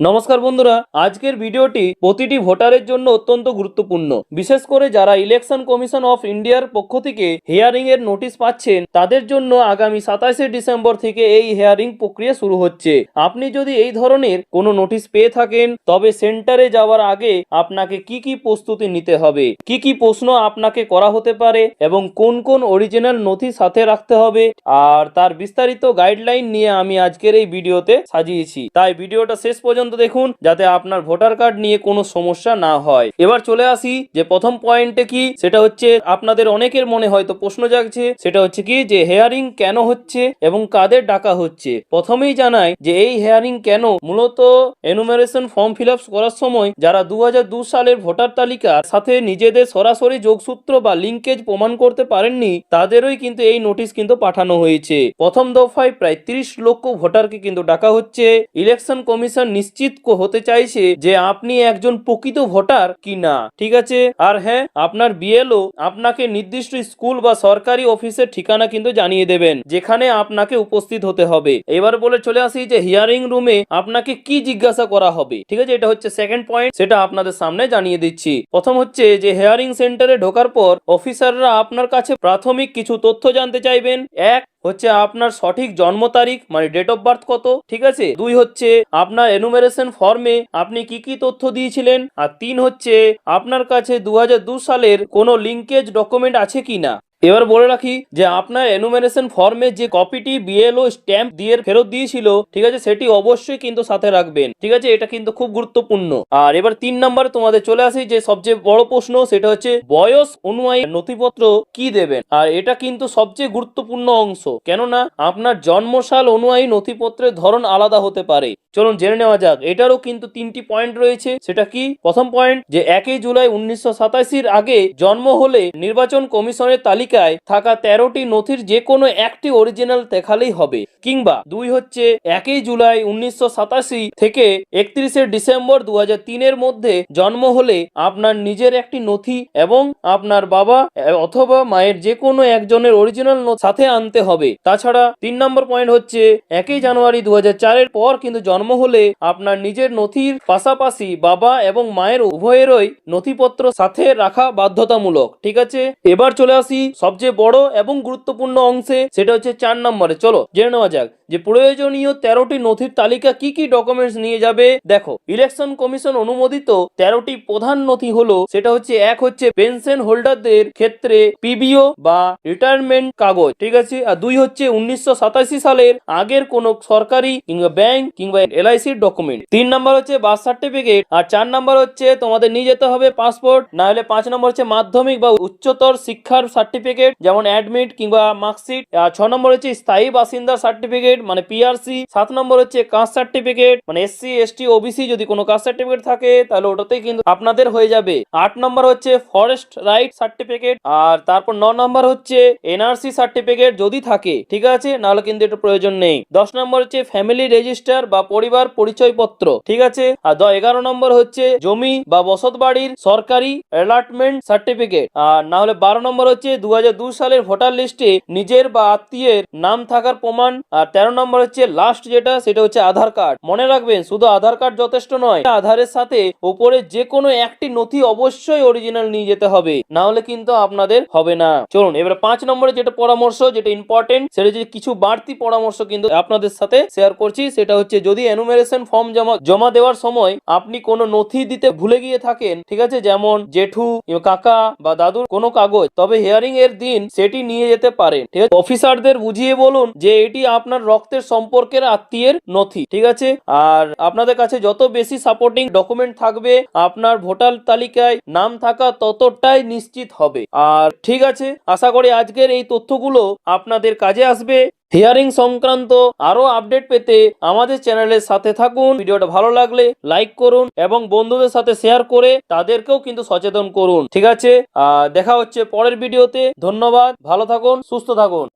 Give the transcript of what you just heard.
নমস্কার বন্ধুরা, আজকের ভিডিওটি প্রতিটি ভোটারের জন্য অত্যন্ত গুরুত্বপূর্ণ। বিশেষ করে যারা ইলেকশন কমিশন অফ ইন্ডিয়ার পক্ষ থেকে হিয়ারিং এর নোটিশ পাচ্ছেন তাদের জন্য আগামী 27শে ডিসেম্বর থেকে এই হিয়ারিং প্রক্রিয়া শুরু হচ্ছে। আপনি যদি এই ধরনের কোনো নোটিশ পেয়ে থাকেন তবে সেন্টারে যাওয়ার আগে আপনাকে কি কি প্রস্তুতি নিতে হবে, কি কি প্রশ্ন আপনাকে করা হতে পারে এবং কোন কোন অরিজিনাল নথি সাথে রাখতে হবে, আর তার বিস্তারিত গাইডলাইন নিয়ে আমি আজকের এই ভিডিওতে সাজিয়েছি। তাই ভিডিওটা শেষ পর্যন্ত দেখুন যাতে আপনার ভোটার কার্ড নিয়ে কোনো সমস্যা না হয়। এবার চলে আসি যে প্রথম পয়েন্টে কি, সেটা হচ্ছে আপনাদের অনেকের মনে হয়তো প্রশ্ন জাগছে, সেটা হচ্ছে কি যে হিয়ারিং কেন হচ্ছে এবং কাদের ডাকা হচ্ছে। প্রথমেই জানাই যে এই হিয়ারিং কেন, মূলত এনুমারেশন ফর্ম ফিল আপ করার সময় যারা 2002 সালের ভোটার তালিকার সাথে নিজেদের সরাসরি যোগসূত্র বা লিঙ্কেজ প্রমাণ করতে পারেননি তাদেরই কিন্তু এই নোটিশ কিন্তু পাঠানো হয়েছে। প্রথম দফায় প্রায় 30 লক্ষ ভোটারকে কিন্তু ডাকা হচ্ছে। ইলেকশন কমিশন নিশ্চিত হতে চাইছে যে আপনি একজন প্রকৃত ভোটার কিনা, ঠিক আছে। আর হ্যাঁ, আপনার বিএলও আপনাকে নির্দিষ্ট স্কুল বা সরকারি অফিসের ঠিকানা কিন্তু জানিয়ে দেবেন যেখানে আপনাকে উপস্থিত হতে হবে। এবার বলে চলে আসি যে হিয়ারিং রুমে আপনাকে কি জিজ্ঞাসা করা হবে, ঠিক আছে। এটা হচ্ছে সেকেন্ড পয়েন্ট, সেটা আপনাদের সামনে জানিয়ে দিচ্ছি। প্রথম হচ্ছে যে হিয়ারিং সেন্টারে ঢোকার পর অফিসাররা আপনার কাছে প্রাথমিক কিছু তথ্য জানতে চাইবেন। এক হচ্ছে আপনার সঠিক জন্ম তারিখ মানে ডেট অফ বার্থ কত, ঠিক আছে। দুই হচ্ছে আপনার এনুমারেশন ফর্মে আপনি কি কি তথ্য দিয়েছিলেন। আর তিন হচ্ছে আপনার কাছে 2002 সালের কোনো লিঙ্কেজ ডকুমেন্ট আছে কিনা। এবার বলে রাখি যে আপনার এনুমারেশন ফর্মে যে কপিটি বিএলও স্ট্যাম্প দিয়ে ফেরত দিয়েছিল, ঠিক আছে, সেটি অবশ্যই কিন্তু সাথে রাখবেন, ঠিক আছে। এটা কিন্তু খুব গুরুত্বপূর্ণ। আর এবার 3 নম্বরে তোমাদের চলে আসি যে সবচেয়ে বড় প্রশ্ন, সেটা হচ্ছে বয়স অনুযায়ী নথিপত্র কি দেবেন। আর এটা কিন্তু সবচেয়ে গুরুত্বপূর্ণ অংশ, কেননা আপনার জন্মসাল অনুযায়ী নথিপত্রের ধরন আলাদা হতে পারে। চলুন জেনে নেওয়া যাক। এটারও কিন্তু 3টি পয়েন্ট রয়েছে। সেটা কি? প্রথম পয়েন্ট যে 1 জুলাই 1987 আগে জন্ম হলে নির্বাচন কমিশনের তালিকায় থাকা 13টি নথির যে কোনো একটি অরিজিনাল দেখালেই হবে। কিংবা 2 হচ্ছে 1 জুলাই 1987 থেকে 31 ডিসেম্বর 2003 এর মধ্যে জন্ম হলে আপনার নিজের একটি নথি এবং আপনার বাবা অথবা মায়ের যে কোনো একজনের অরিজিনাল সাথে আনতে হবে। তাছাড়া 3 নম্বর পয়েন্ট হচ্ছে 1 জানুয়ারি 2004 এর পর কিন্তু জন্ম হলে আপনার নিজের নথির পাশাপাশি বাবা এবং মায়ের উভয়েরই নথিপত্র সাথে রাখা বাধ্যতামূলক, ঠিক আছে। এবার চলে আসি সবচেয়ে বড় এবং গুরুত্বপূর্ণ অংশে, সেটা হচ্ছে 4 নম্বরে। চলো জেনে নেওয়া যাক যে প্রয়োজনীয় 13টি নথির তালিকা কি কি ডকুমেন্টস নিয়ে যাবে। দেখো, ইলেকশন কমিশন অনুমোদিত 13টি প্রধান নথি হলো, সেটা হচ্ছে এক হচ্ছে পেনশন হোল্ডারদের ক্ষেত্রে পিবিও বা রিটায়ারমেন্ট কাগজ, ঠিক আছে। আর 2 হচ্ছে 1987 সালের আগের কোন সরকারি কিংবা ব্যাংক কিংবা এলআইসির ডকুমেন্ট। 3 নম্বর হচ্ছে বার্থ সার্টিফিকেট। আর 4 নম্বর হচ্ছে তোমাদের নিয়ে যেতে হবে পাসপোর্ট, না হলে 5 নম্বর হচ্ছে মাধ্যমিক বা উচ্চতর শিক্ষার সার্টিফিকেট যেমন অ্যাডমিট কিংবা মার্কশিট। আর 6 নম্বর হচ্ছে স্থায়ী বাসিন্দার সার্টিফিকেট মানে পিআরসি। 7 নম্বর হচ্ছে কাস্ট সার্টিফিকেট মানে এসসি এসটি ওবিসি যদি কোনো কাস্ট সার্টিফিকেট থাকে তাহলে ওটাতেই কিন্তু আপনাদের হয়ে যাবে। 8 নম্বর হচ্ছে ফরেস্ট রাইট সার্টিফিকেট। আর তারপর 9 নম্বর হচ্ছে এনআরসি সার্টিফিকেট যদি থাকে, ঠিক আছে, নাহলে কিন্তু এটা প্রয়োজন নেই। 10 নম্বর হচ্ছে ফ্যামিলি রেজিস্টার বা পরিবার পরিচয়পত্র, ঠিক আছে। আর 11 নম্বর হচ্ছে জমি বা বসত বাড়ির সরকারি অ্যালটমেন্ট সার্টিফিকেট। আর না হলে 12 নম্বর হচ্ছে 2002 সালের ভোটার লিস্টে নিজের বা আত্মীয়ের নাম থাকার প্রমাণ। আর 13 নম্বর হচ্ছে লাস্ট যেটা, সেটা হচ্ছে আধার কার্ড। মনে রাখবেন শুধু আধার কার্ড যথেষ্ট নয়, আধারের সাথে উপরে যে কোনো একটি নথি অবশ্যই অরিজিনাল নিয়ে যেতে হবে, না হলে কিন্তু আপনাদের হবে না। চলুন এবার 5 নম্বরে যেটা পরামর্শ, যেটা ইম্পর্টেন্ট, সেটা যে কিছু বাড়তি পরামর্শ কিন্তু আপনাদের সাথে শেয়ার করছি। সেটা হচ্ছে যদি এনুমারেশন ফর্ম জমা দেওয়ার সময় আপনি কোনো নথি দিতে ভুলে গিয়ে থাকেন, ঠিক আছে, যেমন জেঠু কাকা বা দাদুর কোনো কাগজ, তবে হিয়ারিং এর দিন সেটি নিয়ে যেতে পারেন, ঠিক আছে। অফিসারদের বুঝিয়ে বলুন যে এটি আপনার রক্তের সম্পর্কের আত্মীয়ের নথি, ঠিক আছে। আর আপনাদের কাছে যত বেশি সাপোর্টিং ডকুমেন্ট থাকবে আপনার ভোটার তালিকায় নাম থাকা ততটাই নিশ্চিত হবে। আর ঠিক আছে, আশা করি আজকের এই তথ্যগুলো আপনাদের কাজে আসবে। হিয়ারিং সংক্রান্ত আরো আপডেট পেতে আমাদের চ্যানেলের সাথে থাকুন। ভিডিওটা ভালো লাগলে লাইক করুন এবং বন্ধুদের সাথে শেয়ার করে তাদেরকেও কিন্তু সচেতন করুন, ঠিক আছে। দেখা হচ্ছে পরের ভিডিওতে। ধন্যবাদ, ভালো থাকুন, সুস্থ থাকুন।